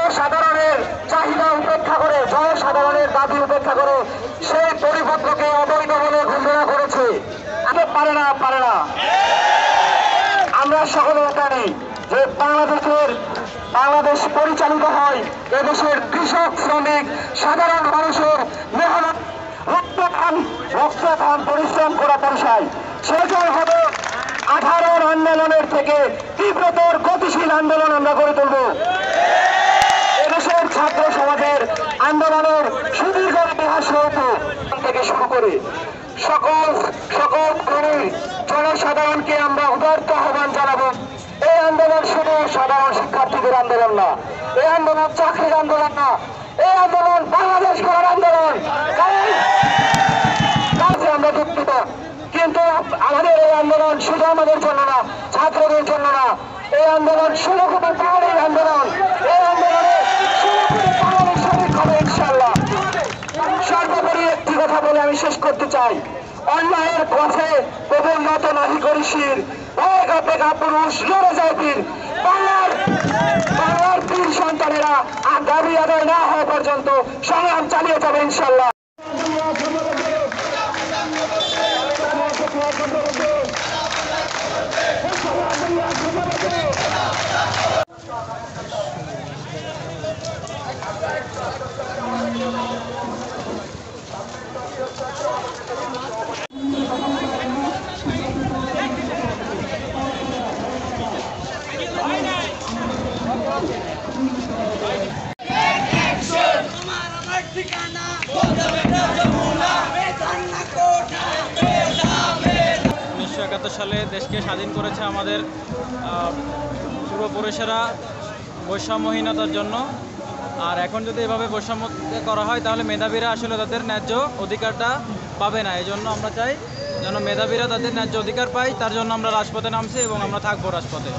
জনসাধারণের চাহিদা উপেক্ষা করে, জনসাধারণের দাবি উপেক্ষা করে সেই পরিপত্রকে অবৈধ বলে ঘোষণা করেছে। পারে না। আমরা সকলে জানি যে বাংলাদেশ পরিচালিত হয় এদেশের কৃষক, শ্রমিক, সাধারণ মানুষের মেহনত, রক্তদান পরিশ্রম করা পরিচয়। সেজন্য হবে 18 আন্দোলনের থেকে তীব্রতর গতিশীল আন্দোলন আমরা গড়ে তুলব। এদেশের ছাত্র সমাজের আন্দোলনের সুদীর্ঘ ইতিহাস রয়েছে থেকে শুরু করে সকল শ্রেণীর জনসাধারণকে আমরা উদারত আহ্বান জানাবো। এই আন্দোলন শুধু সাধারণ শিক্ষার্থীদের আন্দোলন না, এই আন্দোলন চাকরির আন্দোলন না, এই আন্দোলন বাংলাদেশ গড়ার আন্দোলন। আমরা দুঃখিত, কিন্তু আমাদের এই আন্দোলন শুধু আমাদের জন্য না, ছাত্রদের জন্য না, এই আন্দোলন 16 কোটি বাঙালির আন্দোলন। এই আন্দোলনে 16 কোটি বাঙালি শহীদ হবে ইনশাআল্লাহ। সর্বোপরি একটি কথা বলে আমি শেষ করতে চাই, অন্যায়ের পথে প্রবল নত নাহি করি শির, অপেক্ষা পুরুষ লড়ে যায় বীর। বাংলার বীর সন্তানেরা দাবি আদায় না হওয়া পর্যন্ত সংগ্রাম চালিয়ে যাবে ইনশাআল্লাহ। সালে দেশকে স্বাধীন করেছে আমাদের পূর্বপুরুষেরা বৈষম্যহীনতার জন্য। আর এখন যদি এভাবে বৈষম্য করা হয় তাহলে মেধাবীরা আসলে তাদের ন্যায্য অধিকারটা পাবে না। এই জন্য আমরা চাই যেন মেধাবীরা তাদের ন্যায্য অধিকার পায়, তার জন্য আমরা রাজপথে নামছি এবং আমরা থাকবো রাজপথে।